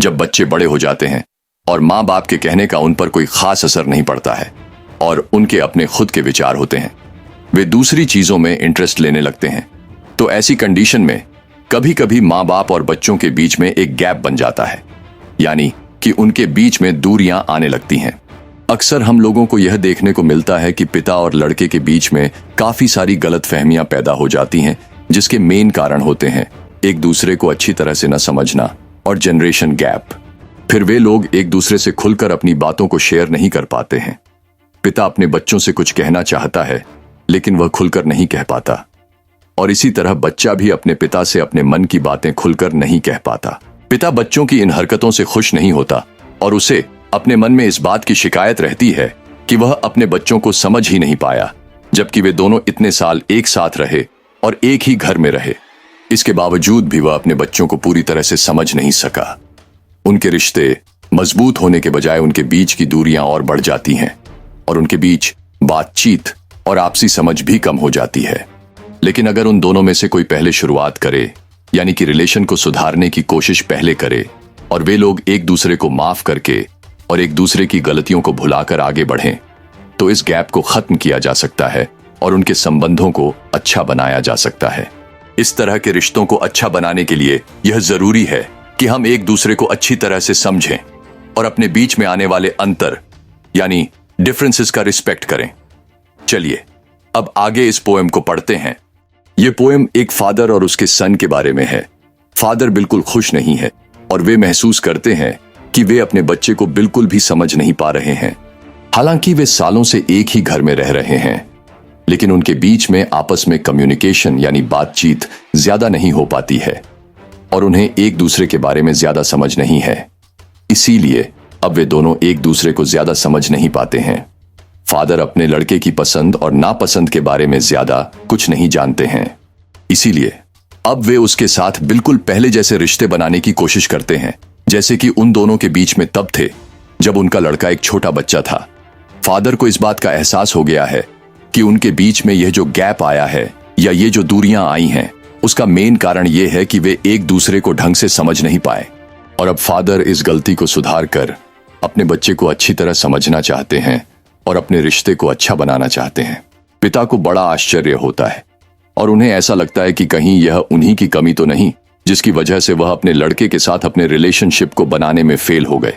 जब बच्चे बड़े हो जाते हैं और माँ बाप के कहने का उन पर कोई खास असर नहीं पड़ता है और उनके अपने खुद के विचार होते हैं, वे दूसरी चीजों में इंटरेस्ट लेने लगते हैं, तो ऐसी कंडीशन में कभी कभी माँ बाप और बच्चों के बीच में एक गैप बन जाता है, यानी कि उनके बीच में दूरियां आने लगती हैं। अक्सर हम लोगों को यह देखने को मिलता है कि पिता और लड़के के बीच में काफी सारी गलतफहमियां पैदा हो जाती हैं, जिसके मेन कारण होते हैं एक दूसरे को अच्छी तरह से न समझना और जनरेशन गैप। फिर वे लोग एक दूसरे से खुलकर अपनी बातों को शेयर नहीं कर पाते हैं। पिता अपने बच्चों से कुछ कहना चाहता है लेकिन वह खुलकर नहीं कह पाता, और इसी तरह बच्चा भी अपने पिता से अपने मन की बातें खुलकर नहीं कह पाता। पिता बच्चों की इन हरकतों से खुश नहीं होता और उसे अपने मन में इस बात की शिकायत रहती है कि वह अपने बच्चों को समझ ही नहीं पाया, जबकि वे दोनों इतने साल एक साथ रहे और एक ही घर में रहे। इसके बावजूद भी वह अपने बच्चों को पूरी तरह से समझ नहीं सका। उनके रिश्ते मजबूत होने के बजाय उनके बीच की दूरियां और बढ़ जाती हैं और उनके बीच बातचीत और आपसी समझ भी कम हो जाती है। लेकिन अगर उन दोनों में से कोई पहले शुरुआत करे, यानी कि रिलेशन को सुधारने की कोशिश पहले करे, और वे लोग एक दूसरे को माफ करके और एक दूसरे की गलतियों को भुलाकर आगे बढ़ें, तो इस गैप को खत्म किया जा सकता है और उनके संबंधों को अच्छा बनाया जा सकता है। इस तरह के रिश्तों को अच्छा बनाने के लिए यह जरूरी है कि हम एक दूसरे को अच्छी तरह से समझें और अपने बीच में आने वाले अंतर यानी डिफरेंसेस का रिस्पेक्ट करें। चलिए अब आगे इस पोएम को पढ़ते हैं। यह पोएम एक फादर और उसके सन के बारे में है। फादर बिल्कुल खुश नहीं है और वे महसूस करते हैं कि वे अपने बच्चे को बिल्कुल भी समझ नहीं पा रहे हैं। हालांकि वे सालों से एक ही घर में रह रहे हैं, लेकिन उनके बीच में आपस में कम्युनिकेशन यानी बातचीत ज्यादा नहीं हो पाती है और उन्हें एक दूसरे के बारे में ज्यादा समझ नहीं है। इसीलिए अब वे दोनों एक दूसरे को ज्यादा समझ नहीं पाते हैं। फादर अपने लड़के की पसंद और नापसंद के बारे में ज्यादा कुछ नहीं जानते हैं, इसीलिए अब वे उसके साथ बिल्कुल पहले जैसे रिश्ते बनाने की कोशिश करते हैं जैसे कि उन दोनों के बीच में तब थे जब उनका लड़का एक छोटा बच्चा था। फादर को इस बात का एहसास हो गया है कि उनके बीच में यह जो गैप आया है या ये जो दूरियां आई हैं, उसका मेन कारण यह है कि वे एक दूसरे को ढंग से समझ नहीं पाए। और अब फादर इस गलती को सुधार कर अपने बच्चे को अच्छी तरह समझना चाहते हैं और अपने रिश्ते को अच्छा बनाना चाहते हैं। पिता को बड़ा आश्चर्य होता है और उन्हें ऐसा लगता है कि कहीं यह उन्हीं की कमी तो नहीं जिसकी वजह से वह अपने लड़के के साथ अपने रिलेशनशिप को बनाने में फेल हो गए।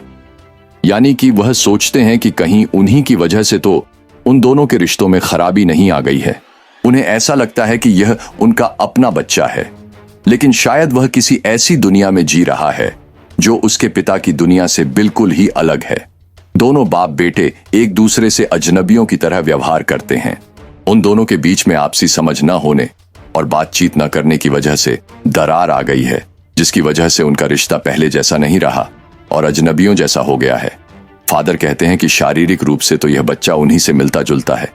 यानी कि वह सोचते हैं कि कहीं उन्हीं की वजह से तो उन दोनों के रिश्तों में खराबी नहीं आ गई है। उन्हें ऐसा लगता है कि यह उनका अपना बच्चा है, लेकिन शायद वह किसी ऐसी दुनिया में जी रहा है जो उसके पिता की दुनिया से बिल्कुल ही अलग है। दोनों बाप बेटे एक दूसरे से अजनबियों की तरह व्यवहार करते हैं। उन दोनों के बीच में आपसी समझ न होने और बातचीत न करने की वजह से दरार आ गई है, जिसकी वजह से उनका रिश्ता पहले जैसा नहीं रहा और अजनबियों जैसा हो गया है। फादर कहते हैं कि शारीरिक रूप से तो यह बच्चा उन्हीं से मिलता जुलता है,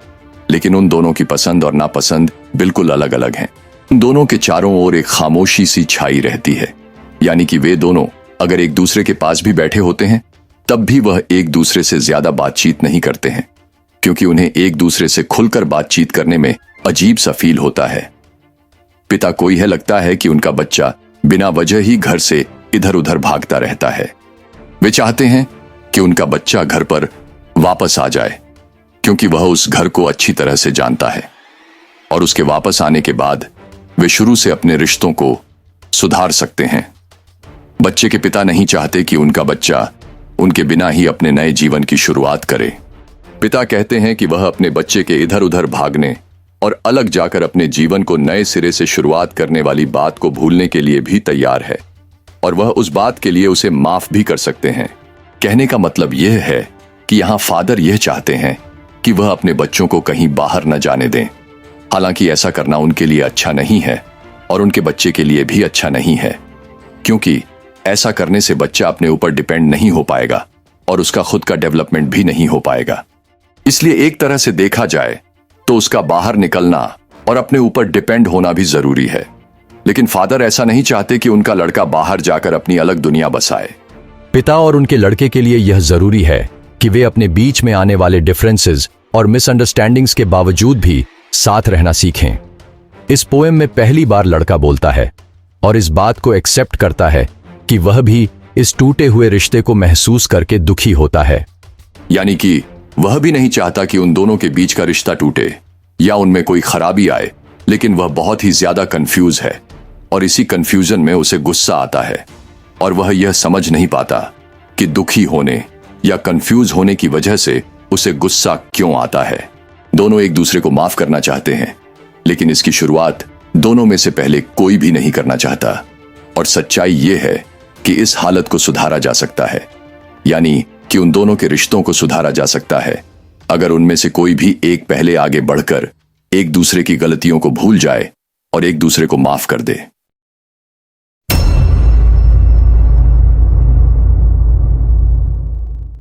लेकिन उन दोनों की पसंद और नापसंद बिल्कुल अलग अलग हैं। उन दोनों के चारों ओर एक खामोशी सी छाई रहती है, यानी कि वे दोनों अगर एक दूसरे के पास भी बैठे होते हैं तब भी वह एक दूसरे से ज्यादा बातचीत नहीं करते हैं, क्योंकि उन्हें एक दूसरे से खुलकर बातचीत करने में अजीब सा फील होता है। पिता को यह लगता है कि उनका बच्चा बिना वजह ही घर से इधर उधर भागता रहता है। वे चाहते हैं कि उनका बच्चा घर पर वापस आ जाए, क्योंकि वह उस घर को अच्छी तरह से जानता है और उसके वापस आने के बाद वे शुरू से अपने रिश्तों को सुधार सकते हैं। बच्चे के पिता नहीं चाहते कि उनका बच्चा उनके बिना ही अपने नए जीवन की शुरुआत करे। पिता कहते हैं कि वह अपने बच्चे के इधर उधर भागने और अलग जाकर अपने जीवन को नए सिरे से शुरुआत करने वाली बात को भूलने के लिए भी तैयार है और वह उस बात के लिए उसे माफ भी कर सकते हैं। कहने का मतलब यह है कि यहाँ फादर यह चाहते हैं कि वह अपने बच्चों को कहीं बाहर न जाने दें। हालांकि ऐसा करना उनके लिए अच्छा नहीं है और उनके बच्चे के लिए भी अच्छा नहीं है, क्योंकि ऐसा करने से बच्चा अपने ऊपर डिपेंड नहीं हो पाएगा और उसका खुद का डेवलपमेंट भी नहीं हो पाएगा। इसलिए एक तरह से देखा जाए तो उसका बाहर निकलना और अपने ऊपर डिपेंड होना भी जरूरी है। लेकिन फादर ऐसा नहीं चाहते कि उनका लड़का बाहर जाकर अपनी अलग दुनिया बसाए। पिता और उनके लड़के के लिए यह जरूरी है कि वे अपने बीच में आने वाले डिफरेंसेस और मिसअंडरस्टैंडिंग्स के बावजूद भी साथ रहना सीखें। इस पोएम में पहली बार लड़का बोलता है और इस बात को एक्सेप्ट करता है कि वह भी इस टूटे हुए रिश्ते को महसूस करके दुखी होता है। यानी कि वह भी नहीं चाहता कि उन दोनों के बीच का रिश्ता टूटे या उनमें कोई खराबी आए, लेकिन वह बहुत ही ज्यादा कंफ्यूज है और इसी कंफ्यूजन में उसे गुस्सा आता है और वह यह समझ नहीं पाता कि दुखी होने या कंफ्यूज होने की वजह से उसे गुस्सा क्यों आता है। दोनों एक दूसरे को माफ करना चाहते हैं, लेकिन इसकी शुरुआत दोनों में से पहले कोई भी नहीं करना चाहता। और सच्चाई यह है कि इस हालत को सुधारा जा सकता है, यानी कि उन दोनों के रिश्तों को सुधारा जा सकता है अगर उनमें से कोई भी एक पहले आगे बढ़कर एक दूसरे की गलतियों को भूल जाए और एक दूसरे को माफ कर दे।